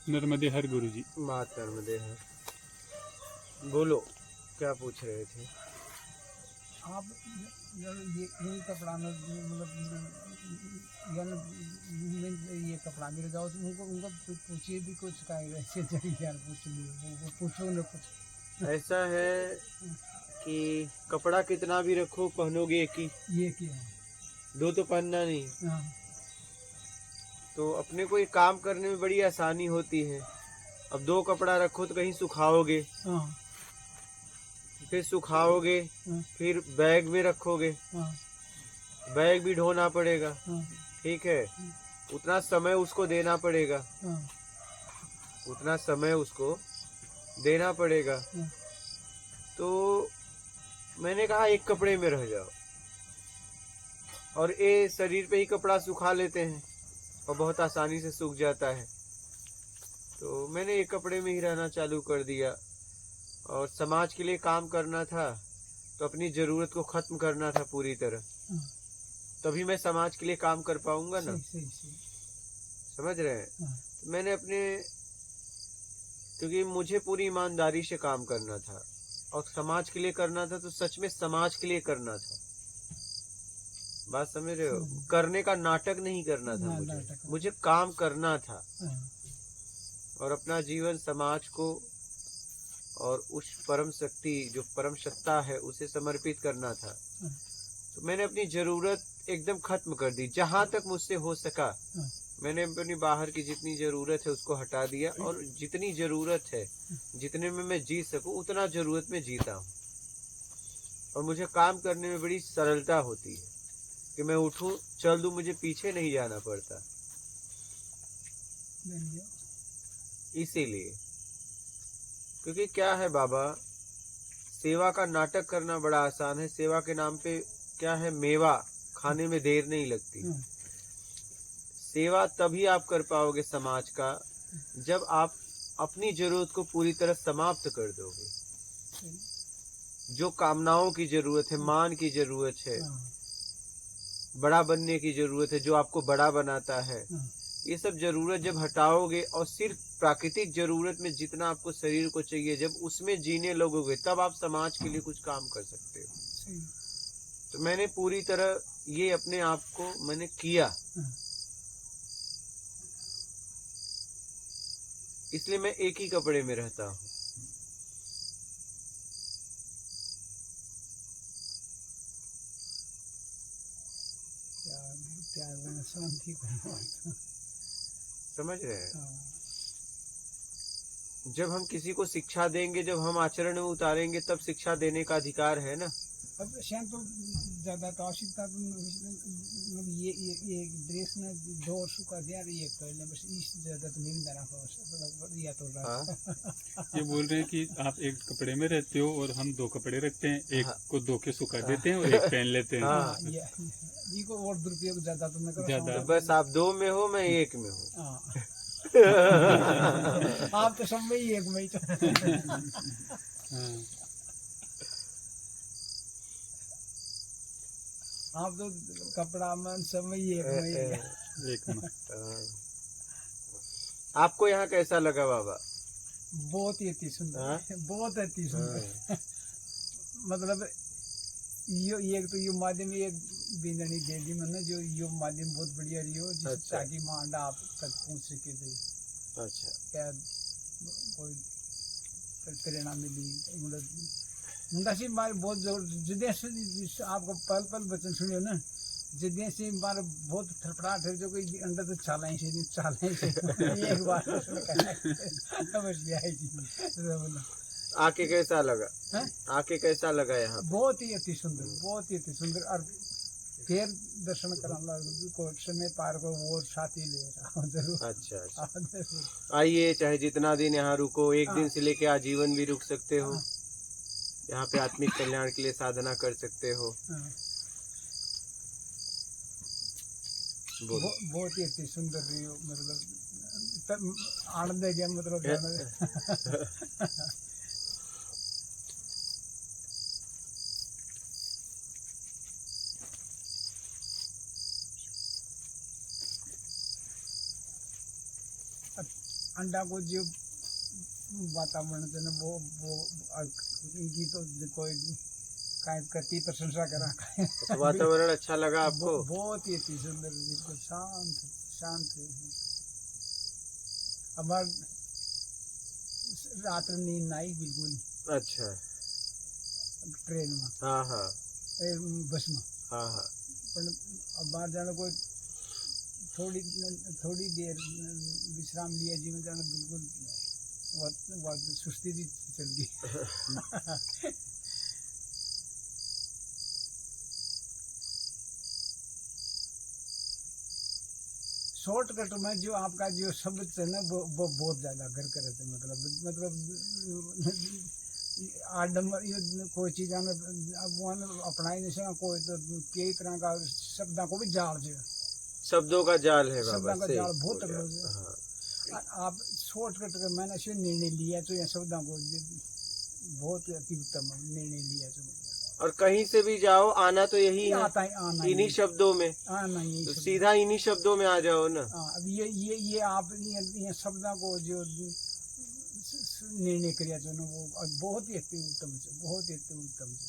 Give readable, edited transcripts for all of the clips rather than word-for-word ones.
नर्मदे हर गुरु जी। मात नर्मदे हर। बोलो, क्या पूछ रहे थे आप? ये कपड़ा में मतलब ये कपड़ा मिल जाओ तो उनको पूछिए भी कुछ का ऐसे यार पूछ लियो वो पूछो न कुछ। ऐसा है कि कपड़ा कितना भी रखो पहनोगे एक ही, ये क्या दो तो पहनना नहीं। हाँ तो अपने को एक काम करने में बड़ी आसानी होती है। अब दो कपड़ा रखो तो कहीं सुखाओगे, हाँ फिर सुखाओगे, हाँ फिर बैग में रखोगे, हाँ बैग भी ढोना पड़ेगा, हाँ ठीक है। उतना समय उसको देना पड़ेगा, हाँ उतना समय उसको देना पड़ेगा। हाँ। तो मैंने कहा एक कपड़े में रह जाओ, और ये शरीर पे ही कपड़ा सुखा लेते हैं और बहुत आसानी से सूख जाता है। तो मैंने एक कपड़े में ही रहना चालू कर दिया, और समाज के लिए काम करना था तो अपनी जरूरत को खत्म करना था पूरी तरह, तभी मैं समाज के लिए काम कर पाऊंगा ना। सही सही समझ रहे हैं? हाँ तो मैंने अपने, क्योंकि मुझे पूरी ईमानदारी से काम करना था और समाज के लिए करना था, तो सच में समाज के लिए करना था। बात समझ रहे हो? करने का नाटक नहीं करना था, मुझे काम करना था और अपना जीवन समाज को और उस परम शक्ति जो परम सत्ता है उसे समर्पित करना था। तो मैंने अपनी जरूरत एकदम खत्म कर दी, जहां तक मुझसे हो सका। मैंने अपनी बाहर की जितनी जरूरत है उसको हटा दिया, और जितनी जरूरत है, जितने में मैं जी सकूं उतना जरूरत में जीता हूँ। और मुझे काम करने में बड़ी सरलता होती है कि मैं उठूं चल दूं, मुझे पीछे नहीं जाना पड़ता। इसीलिए, क्योंकि क्या है बाबा, सेवा का नाटक करना बड़ा आसान है। सेवा के नाम पे क्या है, मेवा खाने में देर नहीं लगती। सेवा तभी आप कर पाओगे समाज का जब आप अपनी जरूरत को पूरी तरह समाप्त कर दोगे। जो कामनाओं की जरूरत है, मान की जरूरत है, बड़ा बनने की जरूरत है, जो आपको बड़ा बनाता है, ये सब जरूरत जब हटाओगे और सिर्फ प्राकृतिक जरूरत में जितना आपको शरीर को चाहिए, जब उसमें जीने लगोगे, तब आप समाज के लिए कुछ काम कर सकते हो। तो मैंने पूरी तरह ये अपने आप को मैंने किया, इसलिए मैं एक ही कपड़े में रहता हूँ। शांति समझ रहे हैं? जब हम किसी को शिक्षा देंगे, जब हम आचरण में उतारेंगे, तब शिक्षा देने का अधिकार है ना। अब शायद तो ज्यादा तो आवश्यकता तो ये ड्रेस ना 2 वर्षों का दिया ये पहले, बस इस ज्यादा तो नहीं देना या तो ये बोल रहे हैं कि आप एक कपड़े में रहते हो और हम 2 कपड़े रखते हैं, एक को धो के सुखा देते हैं और एक पहन लेते हैं। ये को और दुरुपयोग ज्यादा तो मैं ज्यादा, बस आप 2 में हो, मैं 1 में हूँ। आप तो सब में ही 1 में ही तो। आप तो कपड़ा में सब में ही 1 में। आपको यहाँ कैसा लगा बाबा? बहुत ही अति सुंदर, बहुत अति सुंदर। मतलब ये तो यो माध्यम एक बिंदनी दे दी मैंने, जो यो माध्यम बहुत बढ़िया रही हो, ताकि मांडा आप तक पहुँच सके। अच्छा, क्या कोई प्रेरणा मिली मतलब मुंडा से मारे बहुत जोर जिदे से आपको पल पल वचन सुनियो ना, जिदे से मारे बहुत थरपड़ाहट है, जो कोई अंदर तो चाला ही से एक बार बस यही। आके कैसा लगा? आके कैसा लगा यहाँ? बहुत ही अति सुंदर, बहुत ही अति सुंदर। और फिर दर्शन कराना को समय पार को वो साथी ले जरूर। अच्छा, आइए, चाहे जितना दिन यहाँ रुको, 1 दिन से लेके आजीवन भी रुक सकते हो। यहाँ पे आत्मिक कल्याण के लिए साधना कर सकते हो। बहुत ही अति सुंदर रही हो, मतलब आनंद है गया, मतलब अंडा को जो वातावरण से ना वो इनकी तो कोई कति प्रशंसा करा। तो वातावरण अच्छा लगा आपको? बहुत ही अति सुंदर, बिल्कुल शांत शांत। अब रात में नींद आई बिल्कुल। अच्छा। ट्रेन में, हाँ हाँ बस में। हाँ हाँ। पर अब बाहर जाने को थोड़ी देर विश्राम लिया जी में जाना बिल्कुल बहुत सुस्ती भी चल गई। शॉर्टकट में जो आपका जो शब्द है ना वो बहुत ज्यादा घर करे थे, मतलब आडम्बर ये कोई चीज अपना ही नहीं सका कोई, तो कई तरह का शब्दों को भी जाल जो शब्दों का जाल है बाबा, शब्दों का सही जाल बहुत बोले तगड़ा आप। हाँ। आप शॉर्टकट का मैंने ऐसे निर्णय लिया तो ये शब्दों को बहुत अति उत्तम निर्णय लिया तो और कहीं से भी जाओ आना तो यही है, आता है आना इन्हीं शब्दों में, आना ही तो सीधा इन्हीं शब्दों में आ जाओ ना। अब ये आप ये शब्दों को जो निर्णय किया जो ना वो बहुत ही अति उत्तम से, बहुत ही अति उत्तम से।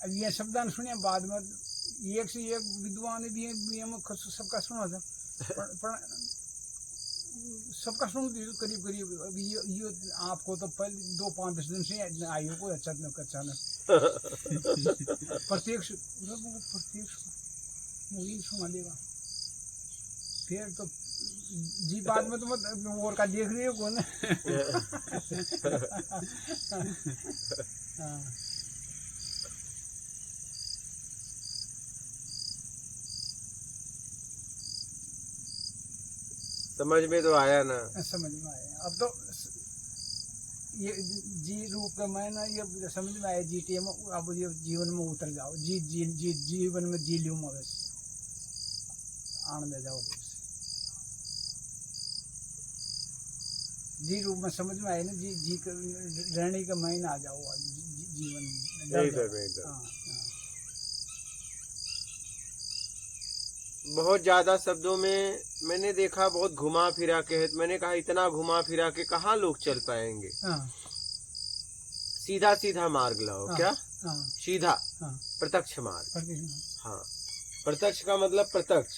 अब ये शब्दान सुने बाद में एक से एक विद्वान भी सबका सुना था, पर सबका सुन करीब करीब। अब ये आपको तो पहले 2-5-10 दिन से आयु को अचानक प्रत्येक मूवी सुना देगा फिर तो जी बाद में तो और का देख रही हो कौन। समझ में तो आया ना? समझ में आया। अब तो ये जी रूप का मैं ना ये समझ में आया जी टीम। अब ये जीवन में उतर जाओ, जीवन में जी लूँ मैं, बस आनंद जाओ बस। जी रूप में समझ में आया ना, जी रहने का मैं आ जाओ जीवन में। बहुत ज्यादा शब्दों में मैंने देखा, बहुत घुमा फिरा के है। मैंने कहा इतना घुमा फिरा के कहाँ लोग चल पाएंगे। सीधा सीधा मार्ग लाओ। क्या सीधा? प्रत्यक्ष मार्ग। हाँ, प्रत्यक्ष का मतलब प्रत्यक्ष।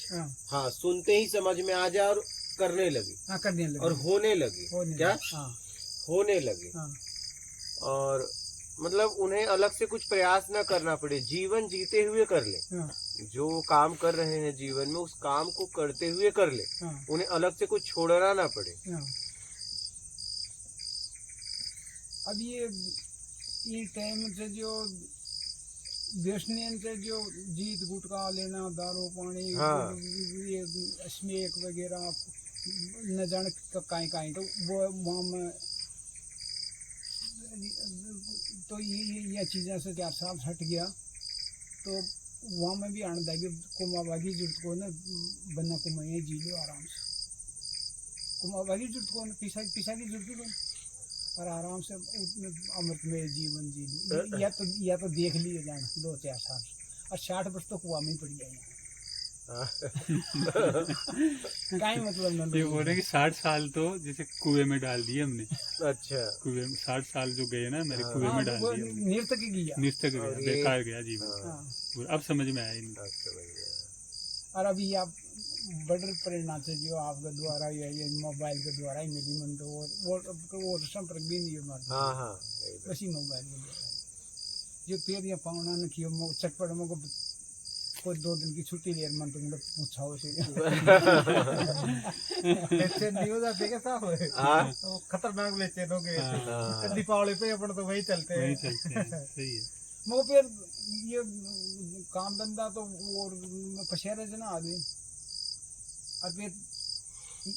हाँ, सुनते ही समझ में आ जाए और करने लगे और होने लगे। क्या होने लगे? और मतलब उन्हें अलग से कुछ प्रयास ना करना पड़े, जीवन जीते हुए कर ले। जो काम कर रहे हैं जीवन में उस काम को करते हुए कर ले, उन्हें अलग से कुछ छोड़ना ना पड़े। अब ये टाइम से जो व्यसनियन से जो जीत गुटका लेना, दारू पानी, ये स्मोक वगैरह न जाने कहीं तो वो वहाँ में तो ये चीज़ें से 4 साल हट गया तो वहाँ में भी आनंद आएगी। कुमाबागी जुट को ना बना कुमाई जी लो आराम से, कुमाबागी जुट को पिसा की जुट को और आराम से अमृतमय जीवन जी लो। या तो देख लिए जाना 2-4 साल और 60 वर्ष तो कुआ में ही पड़ जाए। कहीं मतलब ये बोल रहे हैं कि 60 साल तो जैसे कुएं में डाल दिए हमने। अच्छा, कुएं में 60 साल जो गए ना मेरे कुएं में डाल दिए, निरतक गया, बेकार गया जीवन। अब समझ में आया। और अभी आप बड़े प्रेरणा से जो आपके द्वारा ये मोबाइल के द्वारा ही मिली मन तो वो संपर्क भी नहीं हमारा। वैसी मोबाइल के द्वारा जो फिर ये पावना ने किया चटपट को कोई 2 दिन की छुट्टी ले मन तो मुझे पूछा हो से ऐसे नहीं हो जाते क्या साहब? तो खतरनाक बेचे लोगे दीपावली पे अपन तो वही चलते हैं। सही है। मगर फिर ये काम धंधा तो और पशेरे से ना आदमी और फिर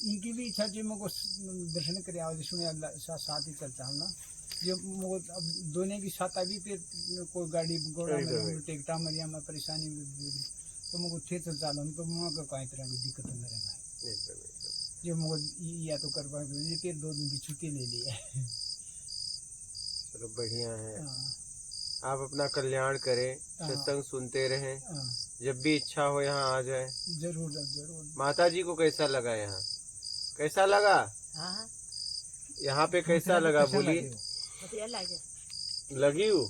इनकी भी इच्छा थी मुझको दर्शन करे आओ सुने साथ ही चलता हूँ ना जो अब दोनों की साथ अभी फिर कोई गाड़ी घोड़ा में टेकटा मरिया में परेशानी तो मुझको थे चल चालू तो वहाँ का कई तरह की दिक्कत न रहेगा जो मुझको या तो कर पाए फिर 2 दिन की छुट्टी ले ली है। चलो बढ़िया है। आप अपना कल्याण करें, सत्संग सुनते रहें, जब भी इच्छा हो यहाँ आ जाए। जरूर जरूर। माता जी को कैसा लगा यहाँ? कैसा लगा? हाँ यहाँ पे कैसा लगा बोलिए? बढ़िया लगे। लगी हूँ।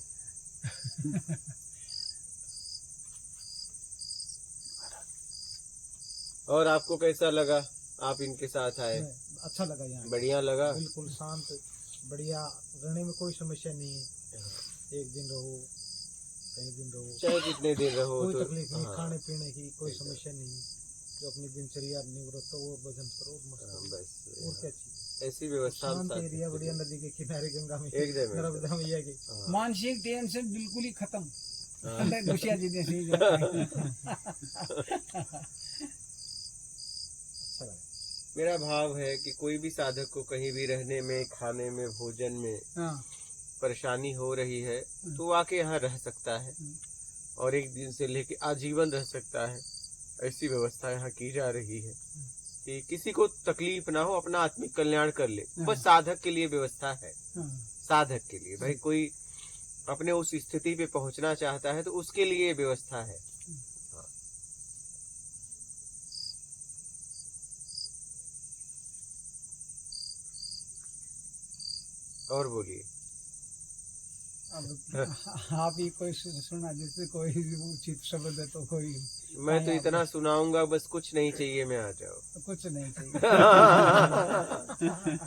और आपको कैसा लगा? आप इनके साथ आए, अच्छा लगा यहाँ, बढ़िया लगा? बिल्कुल शांत, बढ़िया, रहने में कोई समस्या नहीं है। एक दिन रहो, कई दिन रहो, चाहे कितने दिन रहो कोई तो तकलीफ नहीं, हाँ, खाने पीने की कोई समस्या नहीं है। जो अपनी दिनचर्या निवृत्त हो, भजन करो, मस्त हाँ, रहो। बस और क्या चाहिए? ऐसी व्यवस्था हम शांत साथ एरिया, में बढ़िया, नदी के किनारे, गंगा में, एकदम नर्मदा मैया की। हाँ, मानसिक टेंशन बिल्कुल ही खत्म। हाँ। अंदर घुसिया जी जैसे ही अच्छा लगा। मेरा भाव है कि कोई भी साधक को कहीं भी रहने में, खाने में, भोजन में हाँ, परेशानी हो रही है तो वो आके यहाँ रह सकता है और एक दिन से लेके आजीवन रह सकता है। ऐसी व्यवस्था यहाँ की जा रही है कि किसी को तकलीफ ना हो, अपना आत्मिक कल्याण कर ले। बस साधक के लिए व्यवस्था है, हाँ, साधक के लिए। भाई कोई अपने उस स्थिति पे पहुंचना चाहता है तो उसके लिए व्यवस्था है। और बोलिए। अब आप ही कोई सुना, जैसे कोई उचित शब्द है तो कोई। मैं तो इतना सुनाऊंगा, बस कुछ नहीं चाहिए मैं आ जाओ। कुछ नहीं चाहिए।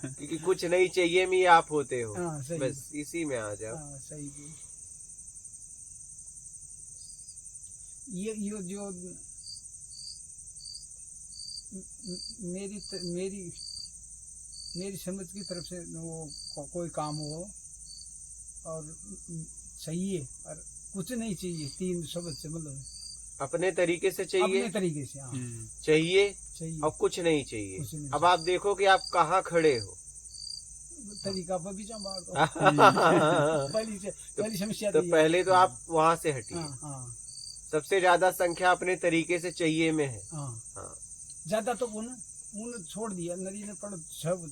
क्योंकि कुछ नहीं चाहिए में आप होते हो। हाँ, सही। बस इसी में आ जाओ। हाँ, सही जी। ये जो मेरी समझ की तरफ से वो कोई काम हो और चाहिए और कुछ नहीं चाहिए, 3 शब्द से मतलब अपने तरीके से चाहिए, अपने तरीके से। हाँ, चाहिए और कुछ नहीं चाहिए। कुछ नहीं अब आप देखो कि आप कहाँ खड़े हो। तरीका बगीचा बाहर दो। तो पहली समस्या तो ये है। पहले तो आप वहाँ से हटिए। हाँ, हाँ, सबसे ज्यादा संख्या अपने तरीके से चाहिए में है। हाँ। हाँ, ज्यादा तो उन छोड़ दिया, नदी ने पड़ सब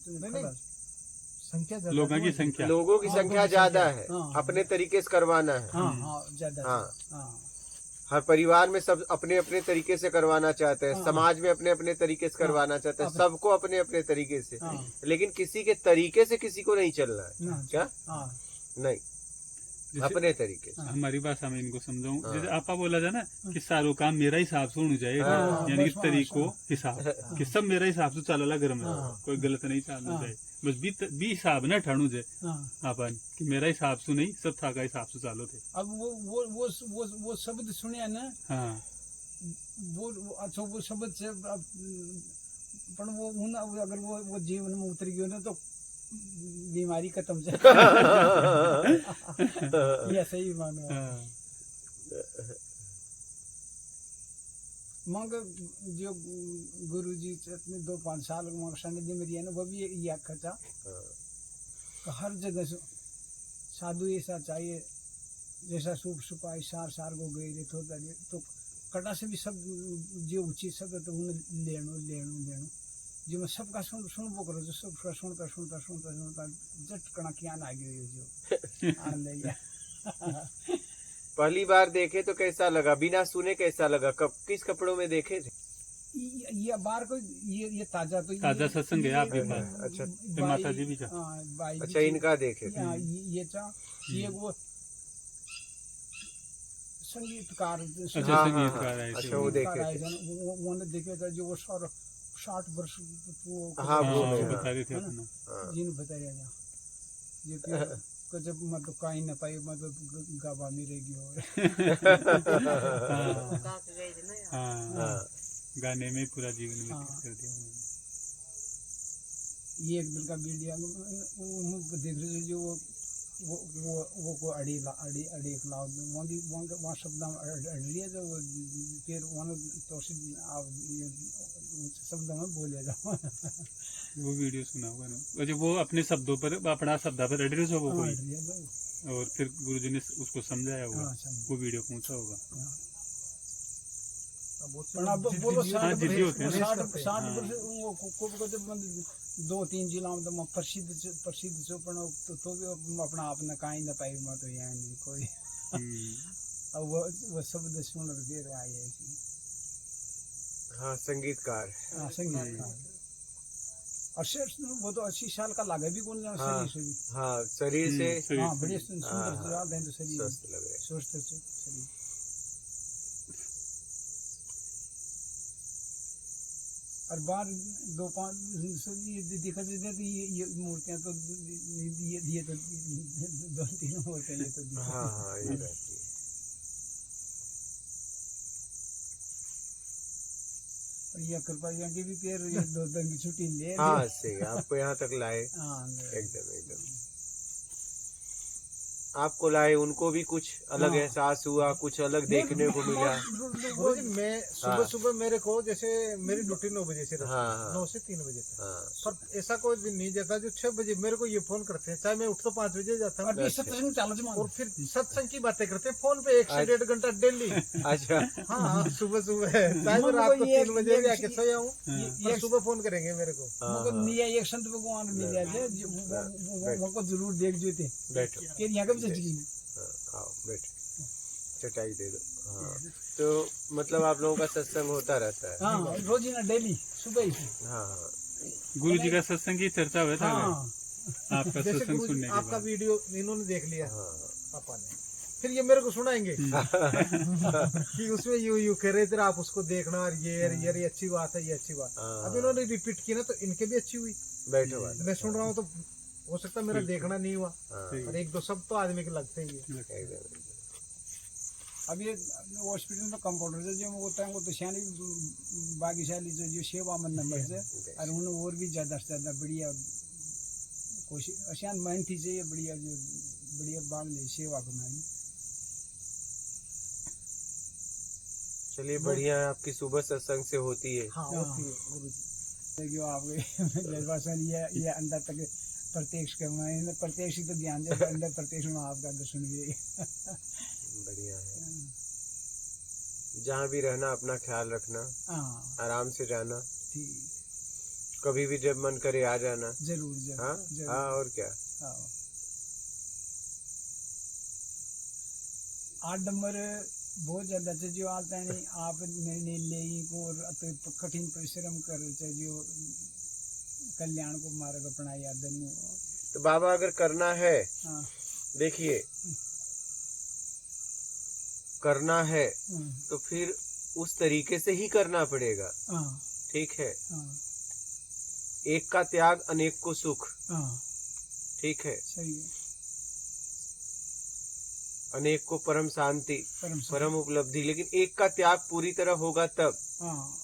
संख्या ज्यादा लोगों की तो संख्या लोगों की हाँ, संख्या लोगों की ज्यादा संख्या, है। हाँ। अपने तरीके से करवाना है। हाँ, हाँ, ज्यादा। हाँ। हाँ, हर परिवार में सब अपने अपने तरीके से करवाना चाहते हैं। हाँ। समाज में अपने अपने तरीके से करवाना चाहते हैं। सबको अपने अपने तरीके से। हाँ। लेकिन किसी के तरीके से किसी को नहीं चलना है। ना, क्या? हाँ, नहीं, जैसे अपने तरीके से। हमारी भाषा में इनको समझाऊं, हाँ। जैसे आपा बोला जाए ना कि सारों काम मेरा हिसाब से होना चाहिए, हाँ, यानी कि बस तरीको हाँ। हिसाब कि सब मेरा हिसाब से चलला घर में, हाँ। कोई गलत नहीं चलना हाँ। चाहिए। बस भी हिसाब ना ठाणु जाए हाँ। आपन कि मेरा हिसाब से नहीं, सब था का हिसाब से चालो थे। अब वो शब्द सुने ना, हाँ, वो अच्छा वो शब्द से अब पण वो अगर वो जीवन में उतर गयो ना तो बीमारी खत्म जाए। ये सही मानो। हाँ, मग जो गुरु जी 2-5 साल सन्निधि में दिया ना, वो भी यह खचा हर जगह से साधु ऐसा चाहिए जैसा सूप सुपाई सार को गए तो कटा से भी सब जो उचित शब्द तो उन्हें लेनो जो मैं सबका सुनबो करो, जो सबका सुनता जट कणा ज्ञान आ गयो जो आनंद है। पहली बार देखे तो कैसा लगा? बिना सुने कैसा लगा? किस कपड़ों में देखे थे? ये बार को ये ताजा तो ताजा सत्संग है आपके पास? अच्छा, तो माता जी भी का? अच्छा, इनका देखे थे। ये वो संगीतकार अच्छा, हाँ, संगीतकार आए थे अच्छा, वो। वो देखे थे। वो देखे था जो वो 60 वर्ष वो हाँ, हाँ, वो वो हाँ। बता रहे थे है ना? अपना। हाँ। जिन बताया था ये कि जब मतलब कहीं न पाई मतलब गावा मिलेगी और हाँ, गा के गए थे ना यार। हाँ, हाँ। गाने में पूरा जीवन व्यतीत हाँ। कर दिया उन्होंने। ये एक दिन का वीडियो देख रहे जो वो को अड़ी एक लाव वहाँ शब्द अड़ी है जो फिर वहाँ तो शब्द में बोलेगा। वो वीडियो सुना हुआ ना, अच्छा वो अपने शब्दों पर, अपना शब्द पर एड्रेस हो वो कोई, और फिर गुरुजी ने उसको समझाया होगा। हाँ, समझा। वो वीडियो पहुंचा होगा। अब बोलो हाँ, जिद्दी होते हैं ना। 60 वर्ष वो को जब 2-3 जिला में तो प्रसिद्ध छो पण तो भी अपना आपने काई न पाई में तो यहाँ नहीं कोई। अब वो शब्द सुन फिर आए ऐसे। हाँ, संगीतकार। हाँ, संगीतकार। वो तो 80 साल का लागे भी कौन जाना हाँ, शरीर से भी। हाँ शरीर से शरीर हाँ से। बढ़िया सुंदर हाँ, से याद है तो शरीर स्वस्थ लग रहे हैं। स्वस्थ से शरीर। और बाहर 2-5 ये दिखा देते तो ये मूर्तियां तो ये तो 2-3 मूर्तियां ये तो दिखा। हाँ हाँ ये रहती है। और ये कृपा की भी पैर ये 2 दिन की छुट्टी ले हाँ सही, आपको यहाँ तक लाए हाँ एकदम एकदम। आपको लाए, उनको भी कुछ अलग हाँ। एहसास हुआ, कुछ अलग देखने को मिला। गुरुजी मैं सुबह हाँ। सुबह मेरे को जैसे मेरी ड्यूटी 9 बजे से रहती है, हाँ, हाँ। 9 से 3 बजे तक। हाँ पर ऐसा कोई दिन नहीं जाता जो 6 बजे मेरे को ये फोन करते हैं, चाहे मैं उठ तो 5 बजे जाता हूँ, और ये सत्संग चालू ज और फिर सत्संग की बातें करते हैं फोन पे 1 से 1.5 घंटा डेली। अच्छा हाँ हाँ सुबह सुबह चाहे मैं रात को 3 बजे भी आके सोया हूँ, पर सुबह फोन करेंगे मेरे को। हाँ, मुझको हाँ। मिया एक संत भगवान मिल जाए वो जरूर देख जोते बैठो, फिर यहाँ का भी चची हाँ, आओ बैठो, चटाई दे दो। हाँ तो मतलब आप लोगों का सत्संग होता रहता है। हाँ रोज ही ना डेली सुबह ही। हाँ हाँ गुरु जी का सत्संग की चर्चा हुआ था हाँ आपका जैसे सत्संग गुरुजी सुनने के आपका बाद। वीडियो इन्होंने देख लिया हाँ पापा ने, फिर ये मेरे को सुनाएंगे कि उसमें यू कह रहे थे आप उसको देखना और ये अच्छी बात है, ये अच्छी बात। हाँ। अब इन्होंने रिपीट की ना तो इनके भी अच्छी हुई। बैठो बात। मैं सुन रहा हूँ तो हो सकता है मेरा देखना नहीं हुआ, हाँ और 1-2 शब्द तो आदमी के लगते ही है। एकदम। अब ये हॉस्पिटल में कंपाउंडर से जो होता है वो तो शानी भाग्यशाली जो सेवा में नंबर से और उन्हें और भी ज्यादा से ज्यादा बढ़िया कोशिश अशान मेहनती चाहिए बढ़िया जो बढ़िया बाल ले सेवा कमाई। चलिए बढ़िया है, आपकी सुबह सत्संग से होती है। हाँ होती है गुरुजी। जो आपके निर्वासन ये अंदर तक प्रत्यक्ष कमाई प्रत्यक्ष ही तो ध्यान दे अंदर प्रत्यक्ष में आपका दर्शन भी बढ़िया है। जहाँ भी रहना अपना ख्याल रखना, हाँ आराम से जाना, ठीक कभी भी जब मन करे आ जाना। जरूर हाँ जरूर हाँ और क्या। हाँ 8 नंबर बहुत ज्यादा से जो आता है नहीं आप निर्णय ले को और कठिन परिश्रम कर जो कल्याण को मार्ग अपना याद नहीं। तो बाबा अगर करना है, हाँ देखिए करना है हाँ तो फिर उस तरीके से ही करना पड़ेगा। हाँ ठीक है, हाँ एक का त्याग अनेक को सुख। हाँ ठीक है, सही है अनेक को परम शांति, परम परम उपलब्धि। लेकिन एक का त्याग पूरी तरह होगा तब। हाँ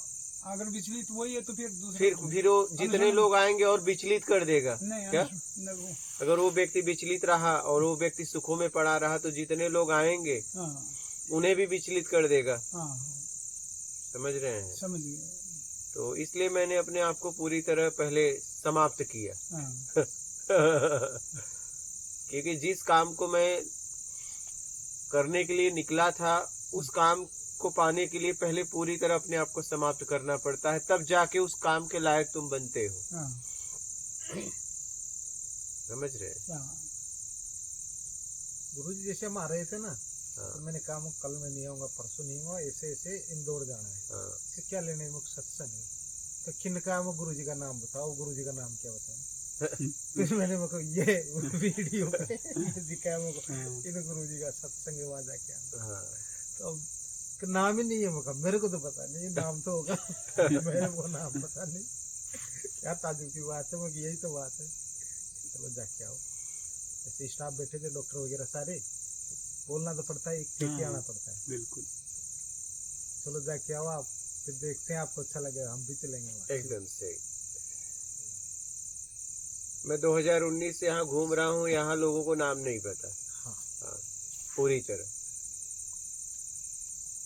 अगर विचलित वही है तो फिर दूसरा फिर वो जितने लोग आएंगे और विचलित कर देगा। नहीं क्या नहीं वो अगर वो व्यक्ति विचलित रहा और वो व्यक्ति सुखों में पड़ा रहा तो जितने लोग आएंगे हाँ उन्हें भी विचलित कर देगा। हाँ समझ रहे हैं। समझ गए तो इसलिए मैंने अपने आप को पूरी तरह पहले समाप्त किया। हाँ क्योंकि जिस काम को मैं करने के लिए निकला था उस काम को पाने के लिए पहले पूरी तरह अपने आप को समाप्त करना पड़ता है, तब जाके उस काम के लायक तुम बनते हो। हाँ समझ रहे हैं। हाँ गुरुजी जैसे हम आ रहे थे ना, हाँ, तो मैंने कहा कल मैं नहीं आऊंगा, परसों नहीं आऊंगा, ऐसे ऐसे इंदौर जाना है। हाँ, कि क्या लेने मुझे सत्संग है। तो किन कहा वो गुरुजी का नाम बताओ, गुरुजी का नाम क्या बताएं। फिर मैंने मुझको ये वीडियो पे दिखाया मुझको इन गुरुजी का सत्संग है, वहाँ जाके आना। हाँ, तो नाम ही नहीं है मुझका, मेरे को तो पता नहीं, नाम तो होगा मेरे को नाम पता नहीं। क्या ताजुब की बात है, मुझे यही तो बात है। चलो जाके आओ। ऐसे स्टाफ बैठे थे, डॉक्टर वगैरह सारे, तो बोलना तो पड़ता है, एक आना पड़ता है। बिल्कुल चलो जाके आओ आप, फिर देखते हैं आपको अच्छा लगेगा, हम भी चलेंगे वहाँ। एकदम सही। मैं 2019 से यहाँ घूम रहा हूँ, यहाँ लोगों को नाम नहीं पता। हाँ हाँ, पूरी तरह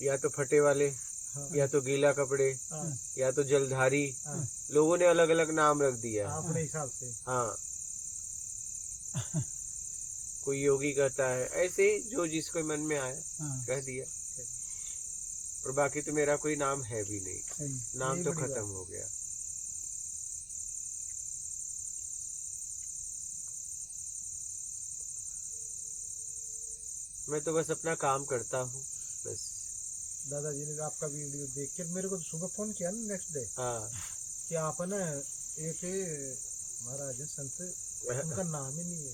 या तो फटे वाले, हाँ या तो गीला कपड़े, हाँ या तो जलधारी, हाँ, लोगों ने अलग अलग नाम रख दिया है। अपने हिसाब से। हाँ कोई योगी कहता है, ऐसे ही जो जिसको मन में आया हाँ कह दिया। और बाकी तो मेरा कोई नाम है भी नहीं, सही नाम यही तो बड़ी खत्म बात। हो गया। मैं तो बस अपना काम करता हूँ बस। दादाजी ने आपका वीडियो देख के मेरे को तो सुबह फोन किया ना नेक्स्ट डे, हाँ कि आप है ना एक महाराज है संत, उनका नाम ही नहीं है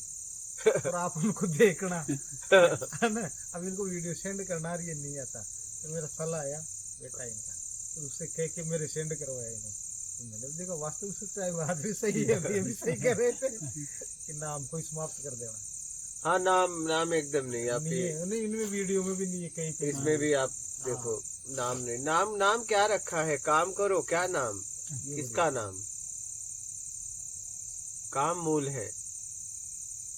और आप उनको देखना है ना। अब इनको वीडियो सेंड करना और ये नहीं आता, तो मेरा साला आया बेटा इनका, तो उससे कह के मेरे सेंड करवाया इन्होंने। तो मैंने देखा वास्तव में सच्चाई बात भी सही है, ये भी सही कह रहे थे कि नाम को समाप्त कर देना। हाँ, नाम एकदम नहीं आप नहीं है, नहीं इनमें वीडियो में भी नहीं है कहीं पे। इसमें भी आप देखो नाम नहीं। नाम क्या रखा है? काम करो, क्या नाम, किसका नाम? काम मूल है।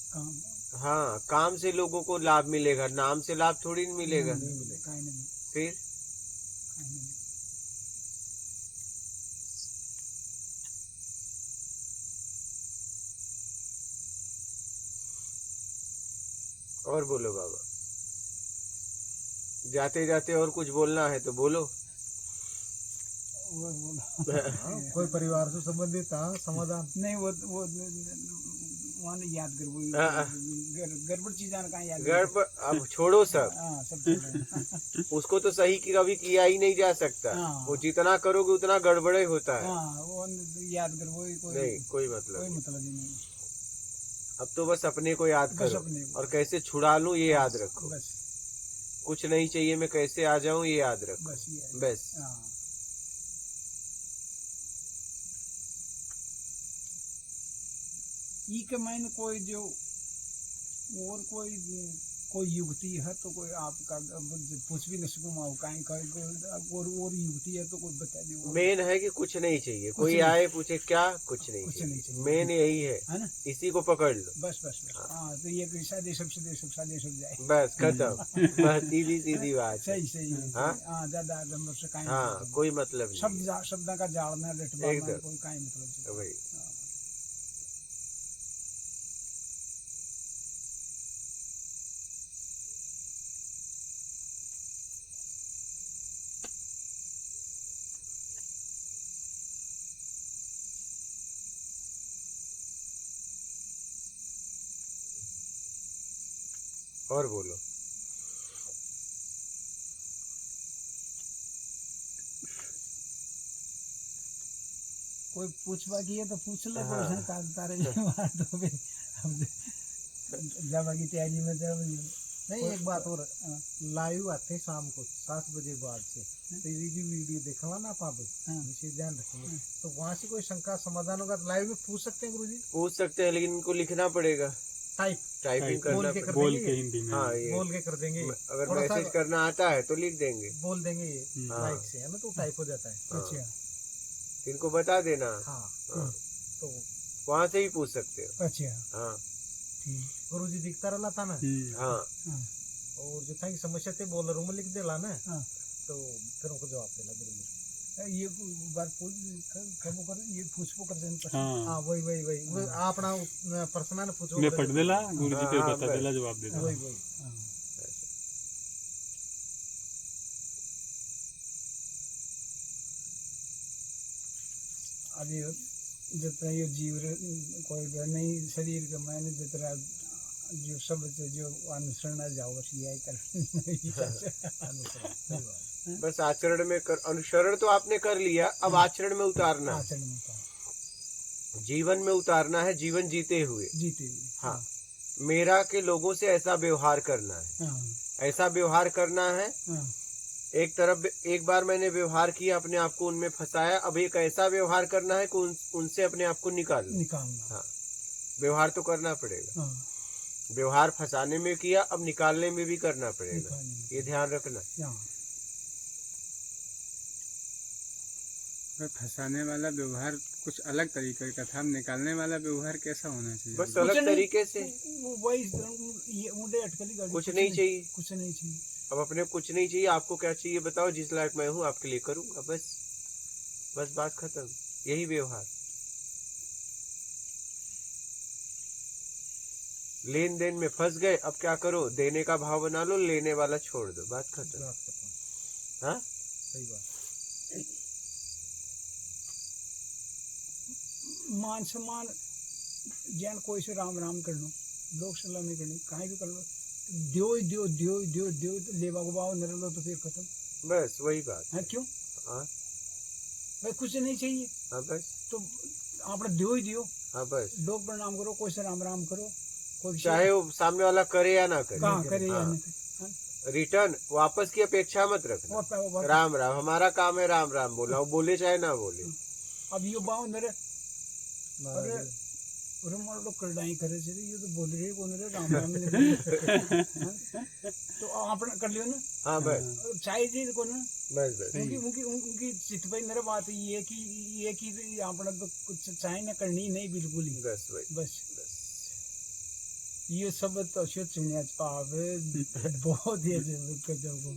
काम हाँ, काम से लोगों को लाभ मिलेगा, नाम से लाभ थोड़ी नहीं मिलेगा। नहीं मिले, काहे नहीं, फिर काहे नहीं। और बोलो बाबा, जाते जाते और कुछ बोलना है तो बोलो। हाँ, कोई परिवार से संबंधित समाधान नहीं, वो वहाँ नहीं याद कर, वो गड़बड़ चीज कहाँ याद गड़बड़ अब छोड़ो सब, हाँ सब छोड़ रहे हैं। उसको तो सही की कभी किया ही नहीं जा सकता। हाँ। वो जितना करोगे उतना गड़बड़े होता है। हाँ वो याद कर, वो नहीं, कोई मतलब कोई नहीं। मतलब ही नहीं। अब तो बस अपने को याद बस करो अपने को। और कैसे छुड़ा लूं ये याद रखो। बस कुछ नहीं चाहिए, मैं कैसे आ जाऊं ये याद रखो। बस ये है। बस हाँ ई के मैंने कोई जो और कोई युक्ति है तो कोई आपका पूछ भी नहीं सकूँ, कहीं और युक्ति है तो कोई बता दो। मेन है कि कुछ नहीं चाहिए, कोई नहीं। आए पूछे क्या, कुछ नहीं कुछ नहीं चाहिए। चाहिए। मेन यही है, है ना, इसी को पकड़ लो। बस बस बस। हाँ तो ये शादी सब जाए। बस खत्म। बस सीधी सीधी बात है। सही सही है। हाँ? हाँ ज्यादा आदम से कहीं हाँ, कोई मतलब नहीं। शब्द का जाड़ना रटवा एकदम। कोई कहीं मतलब वही और बोलो। कोई पूछवा की है तो पूछ ले, हाँ। कोई तारे मार दो बे। हम जब की तैयारी में जब नहीं। एक बात और, हाँ। लाइव आते हैं शाम को 7 बजे बाद से, तो ये की वीडियो देखना ना आप हाँ। विशेष ध्यान रखेंगे। तो वहाँ से कोई शंका समाधान होगा तो लाइव में पूछ सकते हैं गुरुजी। पूछ सकते हैं, लेकिन इनको लिखना पड़ेगा, टाइपिंग करना बोल के पड़ेगा। कर बोल देंगे के ये? हिंदी में। हाँ, ये बोल के कर देंगे ये। अगर थोड़ा सा मैसेज करना आता है तो लिख देंगे। बोल देंगे ये हाँ। माइक से, है ना, तो टाइप हो जाता है। हाँ। अच्छा इनको बता देना। हाँ, हाँ, तो वहाँ से ही पूछ सकते हो। अच्छा हाँ ठीक। गुरुजी दिखता रहा था ना, हाँ, हाँ और जो था कि समस्या थे बोल रूम में लिख देला ना, हाँ। तो फिर उनको जवाब देला गुरुजी। ये बात पूछ कब कर, ये पूछ कर देना। हाँ हाँ वही वो अपना पर्सनल पूछो। मैं पढ़ देला, गुरु जी फिर हाँ, बता बस। देला, जवाब दे देला। वही हाँ अभी जितना ये जीव कोई नहीं शरीर के मैंने जितना जो सब जो अनुसरण जाओ बस यही कर। बस आचरण में कर, अनुसरण तो आपने कर लिया, अब आचरण में उतारना है। आचरण में था जीवन में उतारना है, जीवन जीते हुए। जीते हुए। हाँ, मेरा के लोगों से ऐसा व्यवहार करना है, हाँ ऐसा व्यवहार करना है। हाँ एक तरफ एक बार मैंने व्यवहार किया, अपने आप को उनमें फंसाया, अब एक ऐसा व्यवहार करना है कि उनसे अपने आप को निकालना। निकालना। हाँ, व्यवहार तो करना पड़ेगा। हाँ व्यवहार फंसाने में किया, अब निकालने में भी करना पड़ेगा। निकालने में। ये ध्यान रखना। हाँ फंसाने वाला व्यवहार कुछ अलग तरीके का था, निकालने वाला व्यवहार कैसा होना चाहिए? बस अलग तरीके से। वही ये मुंडे अटकली गाड़ी। कुछ नहीं चाहिए। कुछ नहीं चाहिए। अब अपने कुछ नहीं चाहिए, आपको क्या चाहिए बताओ, जिस लायक मैं हूँ आपके लिए करूंगा, बस बस बात खत्म। यही व्यवहार। लेन देन में फंस गए, अब क्या करो, देने का भाव बना लो, लेने वाला छोड़ दो, बात खत्म। बात खत्म। हाँ, सही बात। मान सम्मान जैन कोई से राम राम कर लो, लोक सलाह नहीं करनी, कहीं भी कर लो, दियो लेवा गुबाव न लो तो फिर खत्म। बस वही बात है क्यों? हाँ भाई कुछ नहीं चाहिए हाँ, बस तो आपने दियो ही दियो, हाँ बस, लोग प्रणाम करो, कोई से राम राम करो, कोई चाहे वो सामने वाला करे या ना करे, कहाँ करे या हाँ। नहीं करे। रिटर्न वापस की अपेक्षा मत रखना। वो राम राम, हमारा काम है राम राम बोला, वो बोले चाहे ना बोले। अब ये बाउंड रे, अरे अरे मार लोग करडाई करे चले, ये तो बोल रहे कौन रे राम राम ने तो आपने कर लियो ना। हाँ बस चाय जी को ना, बस बस, उनकी उनकी उनकी चित पे मेरे बात ये कि आपने तो कुछ चाय ना करनी नहीं बिल्कुल ही, बस वही बस बस। ये सब तो चुनिया पावे बहुत ही गजब को।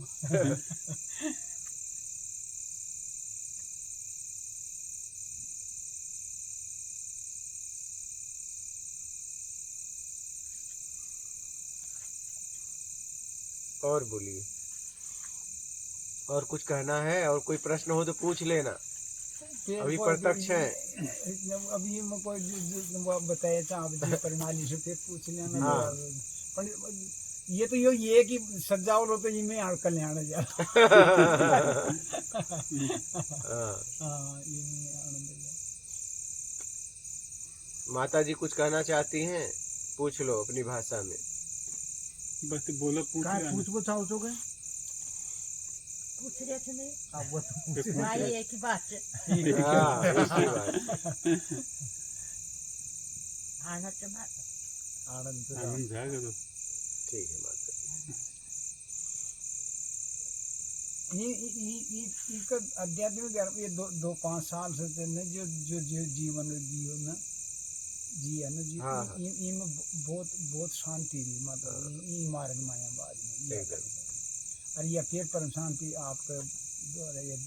और बोलिए, और कुछ कहना है? और कोई प्रश्न हो तो पूछ लेना, अभी प्रत्यक्ष है। अभी मैं कोई बताया था आप जी प्रणाली से फिर पूछ लेना। हाँ। पर ये तो ये कि सजाओ लो तो इनमें कल्याण जा। हाँ। हाँ, इनमें आनंद जा। माता जी कुछ कहना चाहती हैं? पूछ लो अपनी भाषा में। बस बोलो, पूछ काय लिया पूछ आओ तो गए पूछ रहे थे नहीं, आप वो तो पूछ ना। भाई एक ही बात है, हाँ, इसी बात। आनंद तो मत। आनंद से आनंद जाएगा तो ठीक है माता जी। इसका आध्यात्मिक ये 2-5 साल से चलने जो जो जो जीवन जियो ना जी है ना जी, हाँ, हाँ। इनमें बहुत शांति रही, मतलब ई मार्ग में आया बाद में ये एकदम। और ये फिर परम शांति आपका द्वारा ये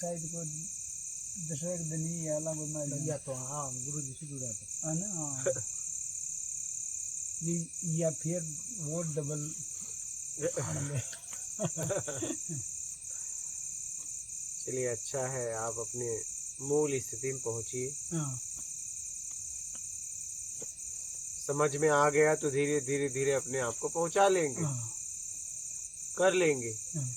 शायद को दशरथ दिन ही अलग होना या तो हाँ गुरु जी से जुड़ा था है ना। हाँ या फिर वो डबल आनंद है। चलिए, अच्छा है, आप अपने मूल स्थिति में पहुंचिए। हाँ समझ में आ गया तो धीरे धीरे धीरे अपने आप को पहुंचा लेंगे, हाँ कर लेंगे। हाँ।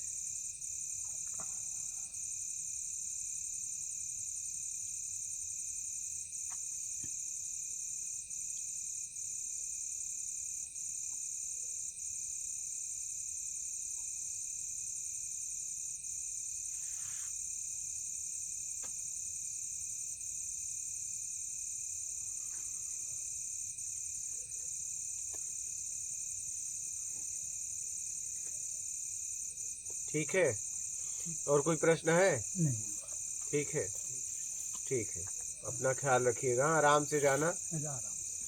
ठीक है, और कोई प्रश्न है? नहीं ठीक है, ठीक है। अपना ख्याल रखिएगा, आराम से जाना, आराम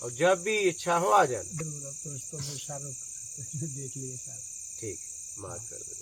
और जब भी इच्छा हो आ जाना। जरूर। अब तो इसको सारा देख लिए सारा। ठीक है, माफ कर दो।